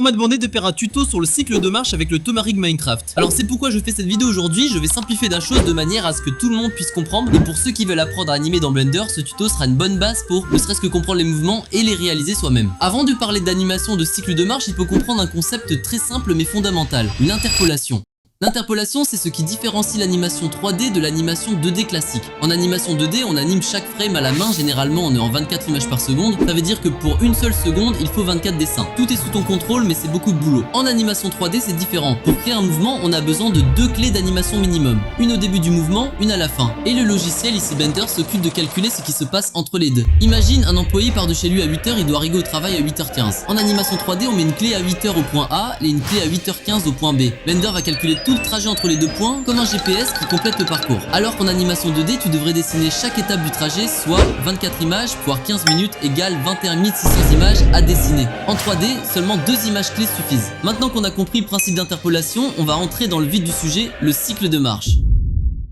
On m'a demandé de faire un tuto sur le cycle de marche avec le Tomarig Minecraft. Alors c'est pourquoi je fais cette vidéo aujourd'hui, je vais simplifier la chose de manière à ce que tout le monde puisse comprendre. Et pour ceux qui veulent apprendre à animer dans Blender, ce tuto sera une bonne base pour ne serait-ce que comprendre les mouvements et les réaliser soi-même. Avant de parler d'animation de cycle de marche, il faut comprendre un concept très simple mais fondamental, l'interpolation. L'interpolation, c'est ce qui différencie l'animation 3D de l'animation 2D classique. En animation 2D, on anime chaque frame à la main, généralement on est en 24 images par seconde. Ça veut dire que pour une seule seconde, il faut 24 dessins. Tout est sous ton contrôle, mais c'est beaucoup de boulot. En animation 3D, c'est différent. Pour créer un mouvement, on a besoin de 2 clés d'animation minimum. Une au début du mouvement, une à la fin. Et le logiciel, ici Blender, s'occupe de calculer ce qui se passe entre les deux. Imagine, un employé part de chez lui à 8h, il doit arriver au travail à 8h15. En animation 3D, on met une clé à 8h au point A et une clé à 8h15 au point B. Blender va calculer tout le trajet entre les deux points comme un GPS qui complète le parcours. Alors qu'en animation 2D, tu devrais dessiner chaque étape du trajet, soit 24 images, voire 15 minutes égale 21 600 images à dessiner. En 3D, seulement 2 images clés suffisent. Maintenant qu'on a compris le principe d'interpolation, on va entrer dans le vif du sujet, le cycle de marche.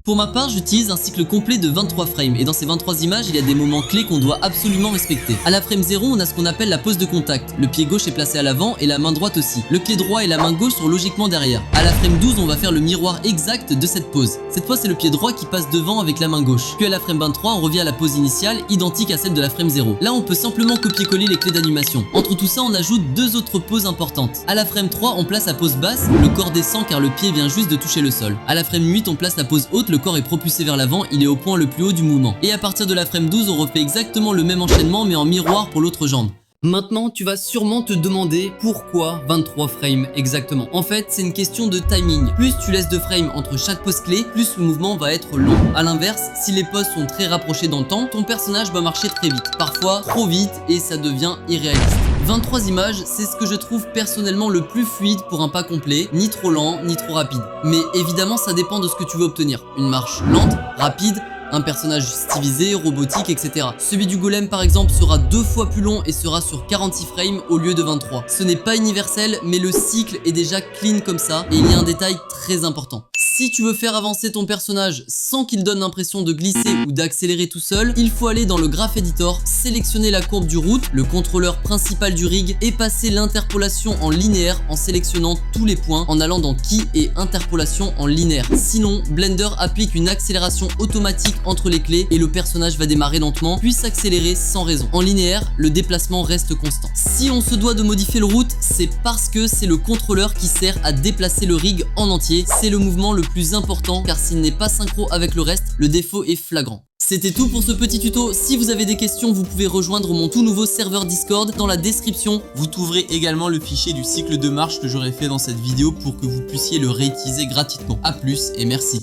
Pour ma part, j'utilise un cycle complet de 23 frames et dans ces 23 images, il y a des moments clés qu'on doit absolument respecter. À la frame 0, on a ce qu'on appelle la pose de contact. Le pied gauche est placé à l'avant et la main droite aussi. Le pied droit et la main gauche sont logiquement derrière. À la frame 12, on va faire le miroir exact de cette pose. Cette fois, c'est le pied droit qui passe devant avec la main gauche. Puis à la frame 23, on revient à la pose initiale, identique à celle de la frame 0. Là, on peut simplement copier-coller les clés d'animation. Entre tout ça, on ajoute 2 autres poses importantes. À la frame 3, on place la pose basse, le corps descend car le pied vient juste de toucher le sol. À la frame 8, on place la pose haute, le corps est propulsé vers l'avant, il est au point le plus haut du mouvement. Et à partir de la frame 12, on refait exactement le même enchaînement mais en miroir pour l'autre jambe. Maintenant, tu vas sûrement te demander pourquoi 23 frames exactement. En fait, c'est une question de timing. Plus tu laisses de frames entre chaque pose clé, plus le mouvement va être long. A l'inverse, si les poses sont très rapprochées dans le temps, ton personnage va marcher très vite. Parfois trop vite et ça devient irréaliste. 23 images, c'est ce que je trouve personnellement le plus fluide pour un pas complet, ni trop lent, ni trop rapide. Mais évidemment, ça dépend de ce que tu veux obtenir. Une marche lente, rapide, un personnage stylisé, robotique, etc. Celui du golem par exemple sera 2 fois plus long et sera sur 46 frames au lieu de 23. Ce n'est pas universel, mais le cycle est déjà clean comme ça et il y a un détail très important. Si tu veux faire avancer ton personnage sans qu'il donne l'impression de glisser ou d'accélérer tout seul, il faut aller dans le Graph Editor, sélectionner la courbe du route, le contrôleur principal du rig et passer l'interpolation en linéaire en sélectionnant tous les points en allant dans Key et interpolation en linéaire. Sinon, Blender applique une accélération automatique entre les clés et le personnage va démarrer lentement puis s'accélérer sans raison. En linéaire, le déplacement reste constant. Si on se doit de modifier le route, c'est parce que c'est le contrôleur qui sert à déplacer le rig en entier. C'est le mouvement le plus important car s'il n'est pas synchro avec le reste, le défaut est flagrant. C'était tout pour ce petit tuto. Si vous avez des questions, vous pouvez rejoindre mon tout nouveau serveur Discord dans la description. Vous trouverez également le fichier du cycle de marche que j'aurais fait dans cette vidéo pour que vous puissiez le réutiliser gratuitement. A plus et merci.